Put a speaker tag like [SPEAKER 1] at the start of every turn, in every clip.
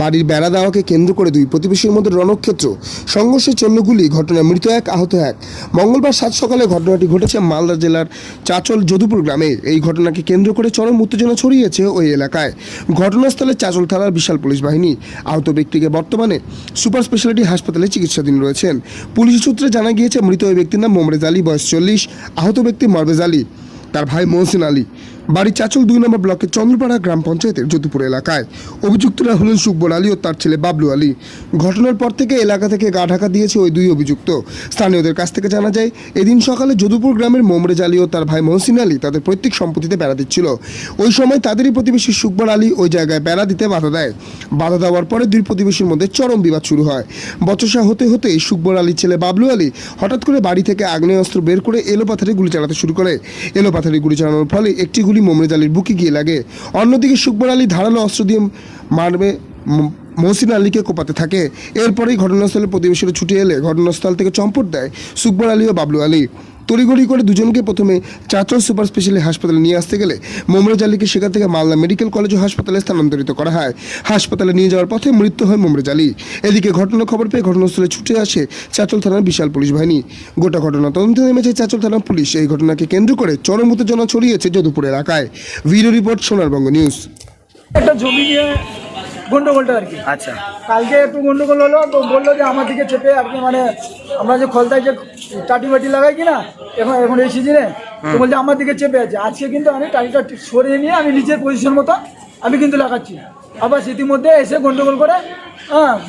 [SPEAKER 1] বাড়ির বেড়া দেওয়াকে কেন্দ্র করে দুই প্রতিবেশীর মধ্যে রণক্ষেত্র, সংঘর্ষে 14 গুলি, ঘটনায় মৃত এক, আহত এক। মঙ্গলবার সাত সকালে ঘটনাটি ঘটেছে মালদা জেলার চাচল যদুপুর গ্রামে। এই ঘটনাকে কেন্দ্র করে চরম উত্তেজনা ছড়িয়েছে ওই এলাকায়। ঘটনাস্থলে চাচল থানার বিশাল পুলিশ বাহিনী। আহত ব্যক্তিকে বর্তমানে সুপার স্পেশালিটি হাসপাতালে চিকিৎসাধীন রয়েছেন। পুলিশ সূত্রে জানা গিয়েছে, মৃত ওই ব্যক্তির নাম মোমরেজ আলী, বয়স 40, আহত ব্যক্তি মরবেজ আলী, তার ভাই মহসিন আলী, বাড়ি চাচল 2 নম্বর ব্লকের চন্দ্রপাড়া গ্রাম পঞ্চায়েতের যদুপুর এলাকায়। অভিযুক্তরা হলেন সুকবর আলী ও তার ছেলে বাবলু আলী। ঘটনার পর থেকে এলাকা থেকে গা ঢাকা দিয়েছে ওই দুই অভিযুক্ত। স্থানীয়দের কাছ থেকে জানা যায়, এদিন সকালে যদুপুর গ্রামের মোমরেজ আলী ও তার ভাই মহসিন আলী তাদের পৈতৃক সম্পত্তিতে বেড়া দিচ্ছিল। ওই সময় তাদেরই প্রতিবেশী সুকবর আলী ওই জায়গায় বেড়া দিতে বাধা দেয়। বাধা দেওয়ার পরে দুই প্রতিবেশীর মধ্যে চরম বিবাদ শুরু হয়। বচসা হতে হতেই সুকবর আলীর ছেলে বাবলু আলী হঠাৎ করে বাড়ি থেকে আগ্নেয়াস্ত্র বের করে এলোপাথারি গুলি চালাতে শুরু করে। এলোপাথারি গুলি চালানোর ফলে একটি গুলি মোমরেজ আলীর বুকে গিয়ে লাগে। অন্যদিকে সুকবর আলী ধারালো অস্ত্র দিয়ে মারবে মহসিন আলীকে কোপাতে থাকে। এরপরেই ঘটনাস্থলে প্রতিবেশীরা ছুটে এলে ঘটনাস্থল থেকে চম্পট দেয় সুকবর আলী ও বাবলু আলী। তড়িঘড়ি করে দুজনকে প্রথমে চাচল সুপার স্পেশালিটি হাসপাতালে নিয়ে আসতে গেলে মোমরেজ আলীকে সেখান থেকে মালদা মেডিকেল কলেজ ও হাসপাতালে স্থানান্তরিত করা হয়। হাসপাতালে নিয়ে যাওয়ার পথে মৃত্যু হয় মোমরেজ আলী। এদিকে ঘটনার খবর পেয়ে ঘটনাস্থলে ছুটে আসে চাচল থানার বিশাল পুলিশ বাহিনী। গোটা ঘটনা তদন্তে নেমেছে চাচল থানার পুলিশ। এই ঘটনাকে কেন্দ্র করে চরম উত্তেজনা ছড়িয়েছে যদুপুর এলাকায়। Video report, Sonarbanga news.
[SPEAKER 2] একটা জমি নিয়ে গন্ডগোলটা আর কি।
[SPEAKER 3] আচ্ছা,
[SPEAKER 2] কালকে একটু গন্ডগোল হলো, তো বললো যে আমার দিকে চেপে আর কি, মানে আমরা যে খলতায় যে টাটি বাটি লাগাই কিনা এখন এই সিজনে, তো বলছে আমার দিকে চেপে আছে। আজকে কিন্তু আমি টাটিটা সরিয়ে নিয়ে আমি নিজের পজিশন মতো আমি কিন্তু লাগাচ্ছি। আবার ইতিমধ্যে এসে গন্ডগোল করে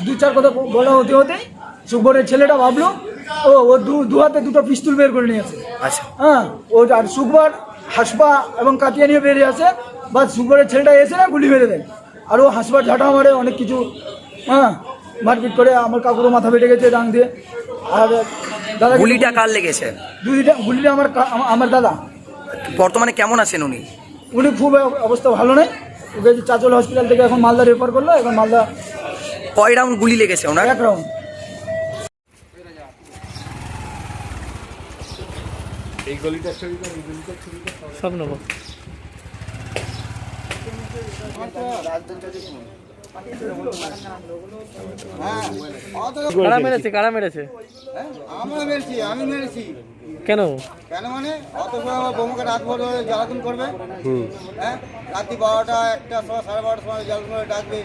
[SPEAKER 2] দু চার কথা বলা হতে হতেই সুকবরের ছেলেটা ভাবলো ও দু হাতে দুটো পিস্তল বের করে নিয়েছে।
[SPEAKER 3] আচ্ছা,
[SPEAKER 2] ও আর সুকবর হাসপা এবং কাতিয়া নিয়ে বেরিয়ে আসে, বা সুকবরের ছেলেটা এসে না গুলি মেরে দেয়। আর ও হাসপার ঝাঁটা মারে, অনেক কিছু মারপিট করে। আমার কাকুরও মাথা ফেটে গেছে ডাং দিয়ে। আর দাদা,
[SPEAKER 3] গুলিটা কার লেগেছে?
[SPEAKER 2] গুলিটা আমার দাদা।
[SPEAKER 3] বর্তমানে কেমন আছেন উনি?
[SPEAKER 2] উনি খুব অবস্থা ভালো নেই। ওকে চাচল হসপিটাল থেকে এখন মালদা রেফার করলো। এখন মালদা।
[SPEAKER 3] কয় রাউন্ড গুলি লেগেছে ওনার?
[SPEAKER 2] 1 রাউন্ড।
[SPEAKER 4] সব নেব। কারা মেরেছে? কারা মেরেছে?
[SPEAKER 5] আমি মেরেছি।
[SPEAKER 4] কেন?
[SPEAKER 5] কেন মানে অত সময় আমার বৌমাকে রাত ভর ধরে জ্বালাতন করবে। হ্যাঁ, রাত্রি 12টা 1টা সময় 12:30 সময় জ্বালাতন করে ডাকবে।